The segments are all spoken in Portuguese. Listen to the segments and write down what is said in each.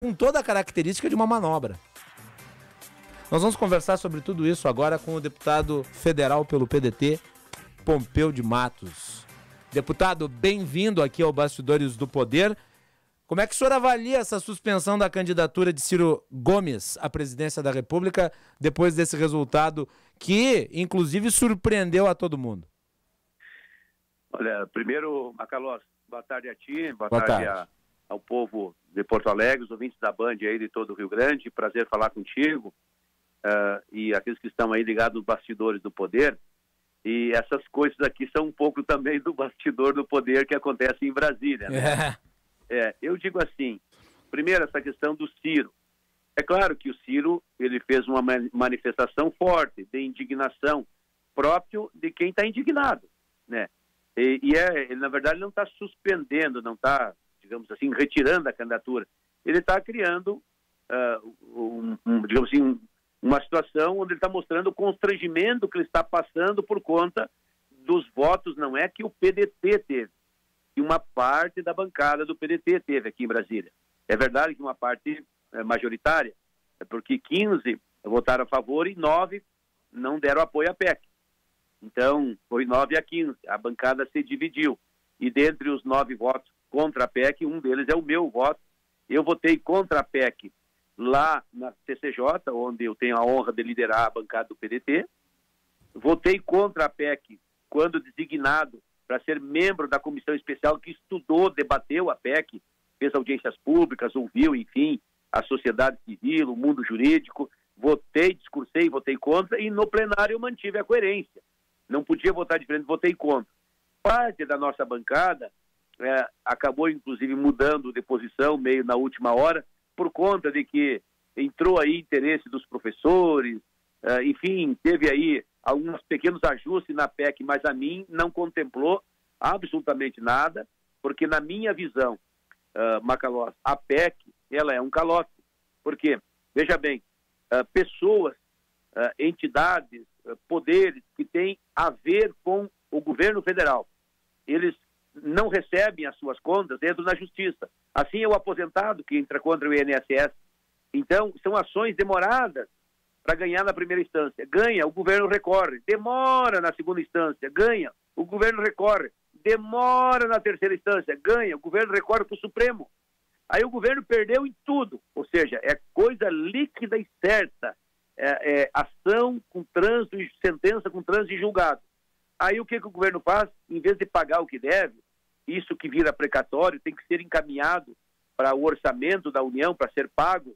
com toda a característica de uma manobra. Nós vamos conversar sobre tudo isso agora com o deputado federal pelo PDT, Pompeu de Matos. Deputado, bem-vindo aqui ao Bastidores do Poder. Como é que o senhor avalia essa suspensão da candidatura de Ciro Gomes à presidência da República depois desse resultado que, inclusive, surpreendeu a todo mundo? Olha, primeiro, Macalós, boa tarde a ti, boa tarde ao povo de Porto Alegre, os ouvintes da Band aí de todo o Rio Grande. Prazer falar contigo e aqueles que estão aí ligados nos Bastidores do Poder. E essas coisas aqui são um pouco também do bastidor do poder que acontece em Brasília, né? Eu digo assim, primeiro essa questão do Ciro. É claro que o Ciro, ele fez uma manifestação forte de indignação próprio de quem está indignado, né? Ele, na verdade, não está suspendendo, não está, digamos assim, retirando a candidatura. Ele está criando, digamos assim, uma situação onde ele está mostrando o constrangimento que ele está passando por conta dos votos, não é que o PDT teve, que uma parte da bancada do PDT teve aqui em Brasília. É verdade que uma parte majoritária, porque 15 votaram a favor e 9 não deram apoio à PEC. Então, foi 9-15, a bancada se dividiu. E dentre os 9 votos contra a PEC, um deles é o meu voto. Eu votei contra a PEC lá na CCJ, onde eu tenho a honra de liderar a bancada do PDT. Votei contra a PEC quando designado para ser membro da comissão especial que estudou, debateu a PEC, fez audiências públicas, ouviu, enfim, a sociedade civil, o mundo jurídico. Votei, discursei, votei contra e no plenário eu mantive a coerência. Não podia votar diferente, votei contra. Parte da nossa bancada acabou, inclusive, mudando de posição meio na última hora, por conta de que entrou aí interesse dos professores, enfim, teve aí alguns pequenos ajustes na PEC, mas a mim não contemplou absolutamente nada, porque na minha visão, Macalós, a PEC, ela é um calote. Porque, veja bem, pessoas, entidades, poderes que têm a ver com o governo federal, eles não recebem as suas contas dentro da justiça. Assim é o aposentado que entra contra o INSS. Então, são ações demoradas para ganhar na primeira instância. Ganha, o governo recorre. Demora na segunda instância. Ganha, o governo recorre. Demora na terceira instância. Ganha, o governo recorre para o Supremo. Aí o governo perdeu em tudo. Ou seja, é coisa líquida e certa. Ação com trânsito e sentença com trânsito e julgado. Aí o que o governo faz? Em vez de pagar o que deve, isso que vira precatório tem que ser encaminhado para o orçamento da União para ser pago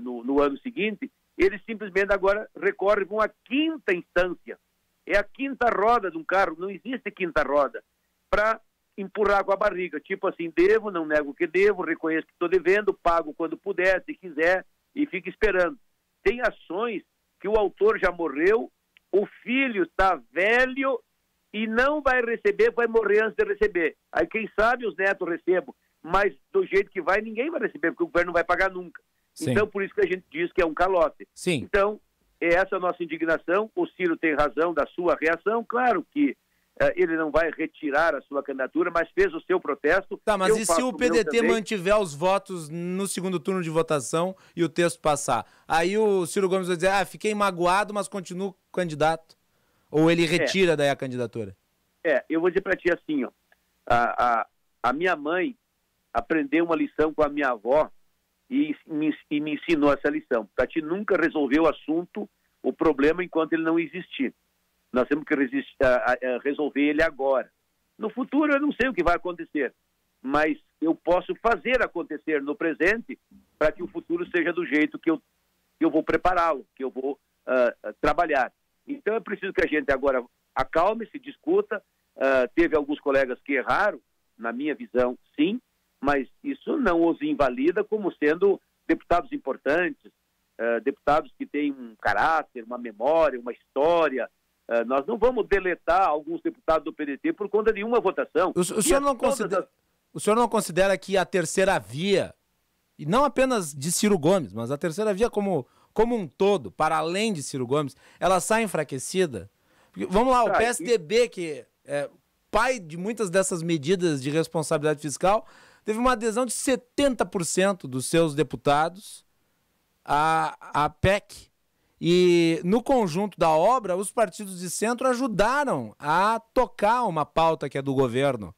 no ano seguinte. Eles simplesmente agora recorrem com a quinta instância. É a quinta roda de um carro, não existe quinta roda, para empurrar com a barriga. Tipo assim, devo, não nego que devo, reconheço que estou devendo, pago quando puder, se quiser, e fica esperando. Tem ações que o autor já morreu, o filho está velho e não vai receber, vai morrer antes de receber. Aí quem sabe os netos recebam, mas do jeito que vai, ninguém vai receber, porque o governo não vai pagar nunca. Sim. Então, por isso que a gente diz que é um calote. Sim. Então, essa é a nossa indignação. O Ciro tem razão da sua reação. Claro que ele não vai retirar a sua candidatura, mas fez o seu protesto. Tá, mas e se o PDT mantiver os votos no segundo turno de votação e o texto passar? Aí o Ciro Gomes vai dizer, fiquei magoado, mas continuo candidato. Ou ele retira daí a candidatura? Eu vou dizer para ti assim, ó, a minha mãe aprendeu uma lição com a minha avó e me ensinou essa lição. Tati nunca resolveu o assunto, o problema, enquanto ele não existir. Nós temos que resolver ele agora. No futuro eu não sei o que vai acontecer, mas eu posso fazer acontecer no presente para que o futuro seja do jeito que eu vou prepará-lo, que eu vou trabalhar. Então é preciso que a gente agora acalme, se discuta. Teve alguns colegas que erraram, na minha visão, sim, mas isso não os invalida como sendo deputados importantes, deputados que têm um caráter, uma memória, uma história. Nós não vamos deletar alguns deputados do PDT por conta de uma votação. O senhor não considera que a terceira via, e não apenas de Ciro Gomes, mas a terceira via como um todo, para além de Ciro Gomes, ela sai enfraquecida? Porque, vamos lá, o PSDB, que é pai de muitas dessas medidas de responsabilidade fiscal, teve uma adesão de 70% dos seus deputados à PEC. E no conjunto da obra, os partidos de centro ajudaram a tocar uma pauta que é do governo.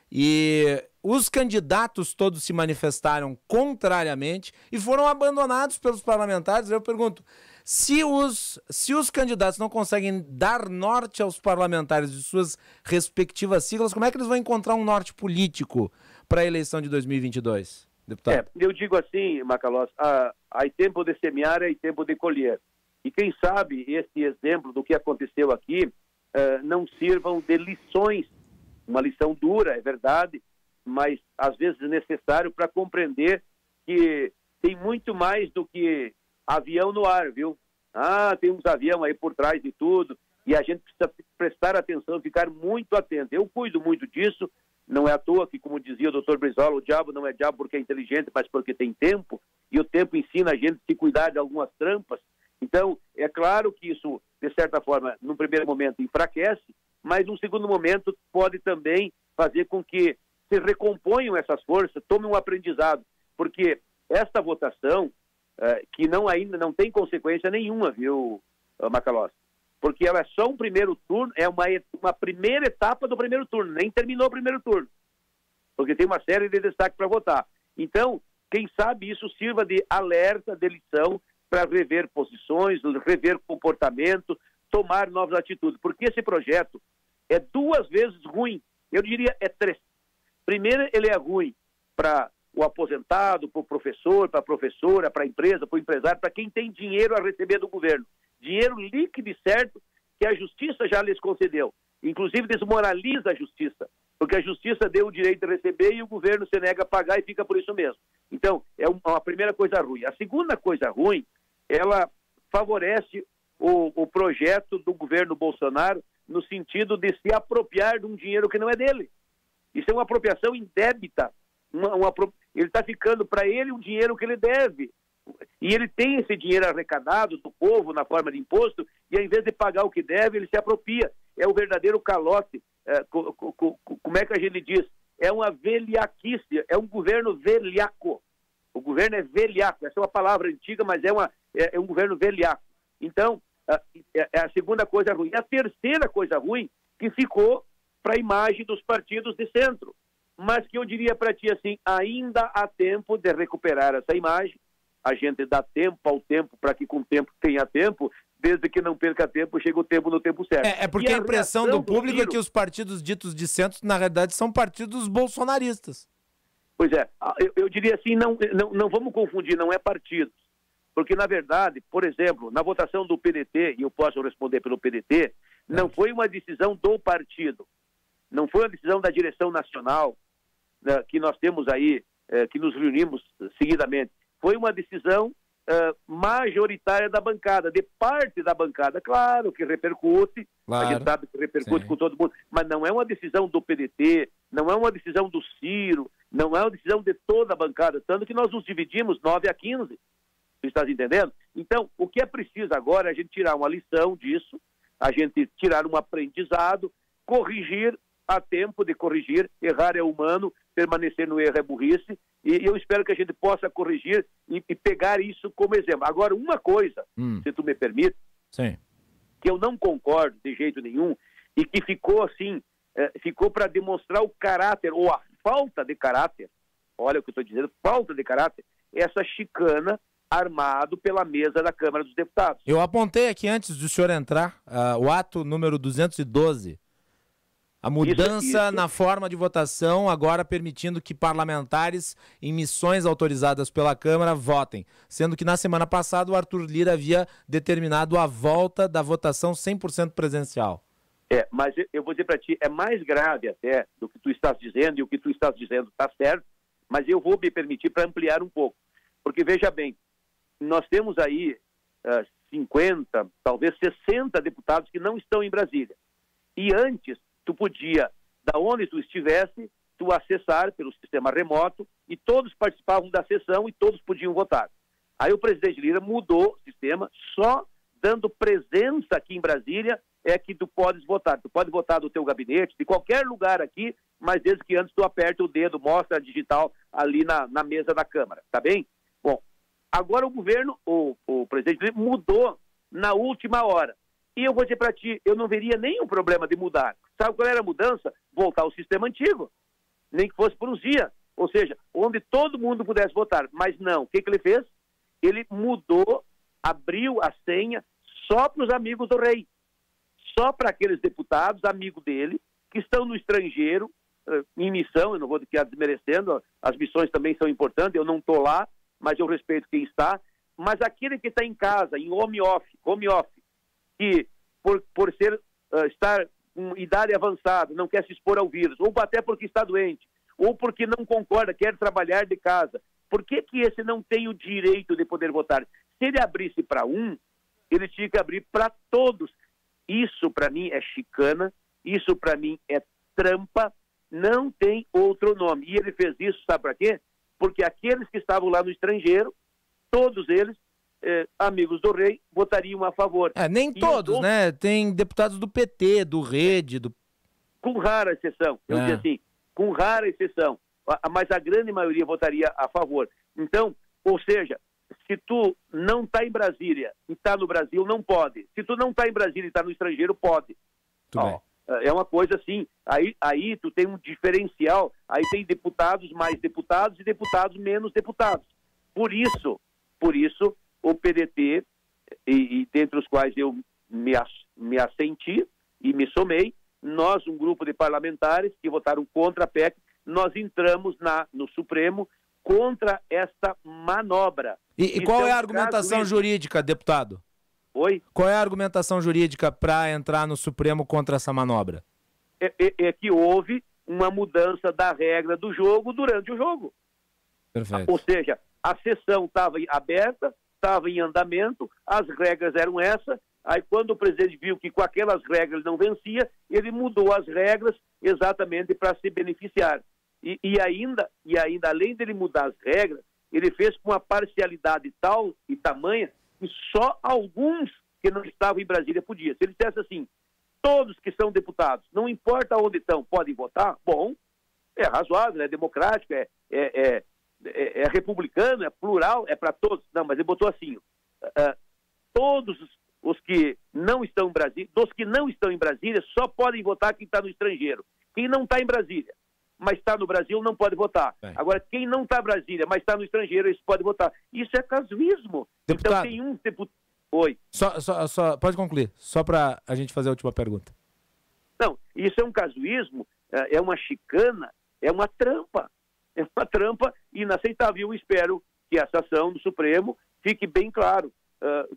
E os candidatos todos se manifestaram contrariamente e foram abandonados pelos parlamentares. Eu pergunto, se os candidatos não conseguem dar norte aos parlamentares de suas respectivas siglas, como é que eles vão encontrar um norte político para a eleição de 2022, deputado? Eu digo assim, Macalós, há tempo de semear e tempo de colher. E quem sabe esse exemplo do que aconteceu aqui não sirvam de lições. Uma lição dura, é verdade, mas às vezes é necessário para compreender que tem muito mais do que avião no ar, viu? Tem uns aviões aí por trás de tudo e a gente precisa prestar atenção, ficar muito atento. Eu cuido muito disso, não é à toa que, como dizia o doutor Brizola, o diabo não é diabo porque é inteligente, mas porque tem tempo, e o tempo ensina a gente a se cuidar de algumas trampas. Então, é claro que isso, de certa forma, num primeiro momento enfraquece, mas num segundo momento pode também fazer com que se recomponham essas forças, tomem um aprendizado, porque esta votação, que ainda não tem consequência nenhuma, viu, Macalós? Porque ela é só um primeiro turno, é uma primeira etapa do primeiro turno, nem terminou o primeiro turno, porque tem uma série de destaques para votar. Então, quem sabe isso sirva de alerta, de lição, para rever posições, rever comportamento, tomar novas atitudes, porque esse projeto é 2 vezes ruim, eu diria 3. Primeiro, ele é ruim para o aposentado, para o professor, para a professora, para a empresa, para o empresário, para quem tem dinheiro a receber do governo. Dinheiro líquido e certo que a justiça já lhes concedeu. Inclusive desmoraliza a justiça, porque a justiça deu o direito de receber e o governo se nega a pagar e fica por isso mesmo. Então, é uma primeira coisa ruim. A segunda coisa ruim, ela favorece o projeto do governo Bolsonaro no sentido de se apropriar de um dinheiro que não é dele. Isso é uma apropriação indébita. Ele está ficando para ele um dinheiro que ele deve. E ele tem esse dinheiro arrecadado do povo na forma de imposto e, ao invés de pagar o que deve, ele se apropria. É o verdadeiro calote. Como é que a gente diz? É uma velhaquice, é um governo velhaco. O governo é velhaco. Essa é uma palavra antiga, mas é um governo velhaco. Então, é a segunda coisa ruim. E a terceira coisa ruim, que ficou para a imagem dos partidos de centro. Mas que eu diria para ti assim, ainda há tempo de recuperar essa imagem. A gente dá tempo ao tempo para que com o tempo tenha tempo, desde que não perca tempo, chega o tempo no tempo certo. É porque a impressão do público é que os partidos ditos de centro, na realidade, são partidos bolsonaristas. Pois é, eu diria assim, não vamos confundir, não é partidos. Porque, na verdade, por exemplo, na votação do PDT, e eu posso responder pelo PDT, não foi uma decisão do partido, não foi uma decisão da direção nacional, né, que nós temos aí, que nos reunimos seguidamente. Foi uma decisão majoritária da bancada, de parte da bancada. Claro que repercute, a gente sabe que repercute com todo mundo, mas não é uma decisão do PDT, não é uma decisão do Ciro, não é uma decisão de toda a bancada, tanto que nós nos dividimos 9-15. Você está entendendo? Então, o que é preciso agora é a gente tirar uma lição disso, a gente tirar um aprendizado, corrigir a tempo de corrigir, errar é humano, permanecer no erro é burrice, e eu espero que a gente possa corrigir e pegar isso como exemplo. Agora, uma coisa, se tu me permite, sim, que eu não concordo de jeito nenhum, e que ficou assim, ficou para demonstrar o caráter, ou a falta de caráter, olha o que eu estou dizendo, falta de caráter, essa chicana armado pela mesa da Câmara dos Deputados. Eu apontei aqui antes do senhor entrar, o ato número 212, a mudança na forma de votação, agora permitindo que parlamentares em missões autorizadas pela Câmara votem, sendo que na semana passada o Arthur Lira havia determinado a volta da votação 100% presencial. Mas eu vou dizer para ti, é mais grave até do que tu estás dizendo, e o que tu estás dizendo está certo, mas eu vou me permitir para ampliar um pouco. Porque veja bem, nós temos aí 50, talvez 60 deputados que não estão em Brasília. E antes, tu podia, da onde tu estivesse, tu acessar pelo sistema remoto e todos participavam da sessão e todos podiam votar. Aí o presidente Lira mudou o sistema, só dando presença aqui em Brasília é que tu podes votar. Tu pode votar do teu gabinete, de qualquer lugar aqui, mas desde que antes tu aperta o dedo, mostra a digital ali na mesa da Câmara, tá bem? Bom, agora o governo, o presidente mudou na última hora. E eu vou dizer para ti, eu não veria nenhum problema de mudar. Sabe qual era a mudança? Voltar ao sistema antigo, nem que fosse por uns dias. Ou seja, onde todo mundo pudesse votar. Mas não, o que ele fez? Ele mudou, abriu a senha só para os amigos do rei. Só para aqueles deputados, amigos dele, que estão no estrangeiro, em missão, eu não vou ficar desmerecendo, as missões também são importantes, eu não estou lá, mas eu respeito quem está. Mas aquele que está em casa, em home office, que por estar com idade avançada, não quer se expor ao vírus, ou até porque está doente, ou porque não concorda, quer trabalhar de casa, por que esse não tem o direito de poder votar? Se ele abrisse para um, ele tinha que abrir para todos. Isso para mim é chicana, isso para mim é trampa, não tem outro nome. E ele fez isso, sabe para quê? Porque aqueles que estavam lá no estrangeiro, todos eles, amigos do rei, votariam a favor. Nem todos, né? Tem deputados do PT, do Rede, com rara exceção, eu digo assim, com rara exceção, mas a grande maioria votaria a favor. Então, ou seja, se tu não está em Brasília e está no Brasil, não pode. Se tu não está em Brasília e está no estrangeiro, pode. É uma coisa assim, aí tu tem um diferencial, aí tem deputados mais deputados e deputados menos deputados. Por isso o PDT, e dentre os quais eu me assenti e me somei, nós, um grupo de parlamentares que votaram contra a PEC, nós entramos no Supremo contra esta manobra. E qual é a argumentação jurídica, deputado? Oi? Qual é a argumentação jurídica para entrar no Supremo contra essa manobra? É que houve uma mudança da regra do jogo durante o jogo. Perfeito. Ou seja, a sessão estava aberta, estava em andamento, as regras eram essas, aí quando o presidente viu que com aquelas regras não vencia, ele mudou as regras exatamente para se beneficiar. E ainda, além dele mudar as regras, ele fez com uma parcialidade tal e tamanha que só alguns que não estavam em Brasília podiam. Se ele dissesse assim, todos que são deputados, não importa onde estão, podem votar, bom, é razoável, é democrático, é republicano, é plural, é para todos. Não, mas ele botou assim, todos os que não estão em Brasília, dos que não estão em Brasília, só podem votar quem está no estrangeiro. Quem não está em Brasília, mas está no Brasil, não pode votar. Agora, quem não está em Brasília, mas está no estrangeiro, esse pode votar. Isso é casuísmo. Deputado, então tem um deputado... Oi. Só pode concluir, só para a gente fazer a última pergunta. Não, isso é um casuísmo, é uma chicana, é uma trampa. É uma trampa inaceitável. Eu espero que essa ação do Supremo fique bem claro.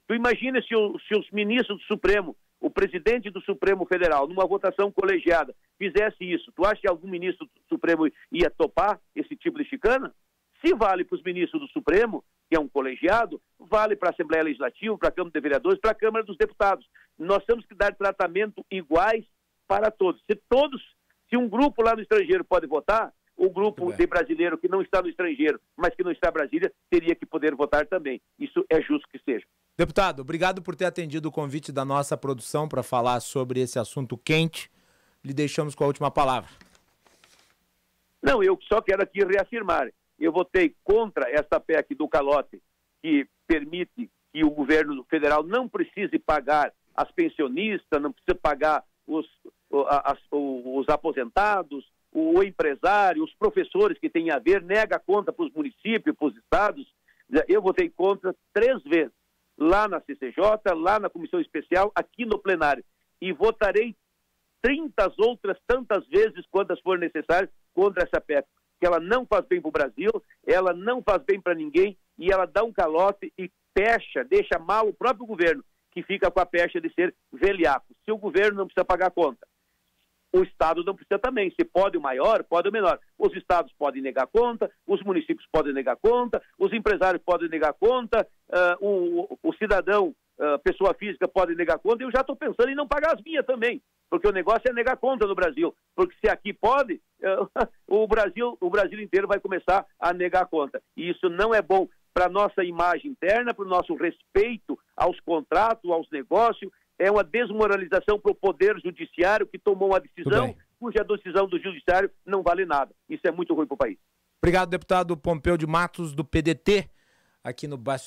Tu imagina se os ministros do Supremo, o presidente do Supremo Federal, numa votação colegiada, fizesse isso. Tu acha que algum ministro do Supremo ia topar esse tipo de chicana? Se vale para os ministros do Supremo, que é um colegiado, vale para a Assembleia Legislativa, para a Câmara de Vereadores, para a Câmara dos Deputados. Nós temos que dar tratamento iguais para todos. Se um grupo lá no estrangeiro pode votar, o grupo de brasileiro que não está no estrangeiro, mas que não está em Brasília, teria que poder votar também. Isso é justo que seja. Deputado, obrigado por ter atendido o convite da nossa produção para falar sobre esse assunto quente. Lhe deixamos com a última palavra. Não, eu só quero aqui reafirmar. Eu votei contra esta PEC do calote, que permite que o governo federal não precise pagar as pensionistas, não precisa pagar os aposentados, o empresário, os professores que têm a ver, nega a conta para os municípios, para os estados. Eu votei contra 3 vezes, lá na CCJ, lá na Comissão Especial, aqui no plenário. E votarei 30 outras tantas vezes quantas for necessárias contra essa PEC, que ela não faz bem para o Brasil, ela não faz bem para ninguém, e ela dá um calote e deixa mal o próprio governo, que fica com a pecha de ser velhaco. Se o governo não precisa pagar a conta, o Estado não precisa também. Se pode o maior, pode o menor. Os estados podem negar conta, os municípios podem negar conta, os empresários podem negar conta, o cidadão, pessoa física, pode negar conta. Eu já estou pensando em não pagar as minhas também, porque o negócio é negar conta no Brasil. Porque se aqui pode, o Brasil inteiro vai começar a negar conta. E isso não é bom para a nossa imagem interna, para o nosso respeito aos contratos, aos negócios. É uma desmoralização para o Poder Judiciário, que tomou uma decisão cuja decisão do judiciário não vale nada. Isso é muito ruim para o país. Obrigado, deputado Pompeu de Matos, do PDT, aqui no Bastidores.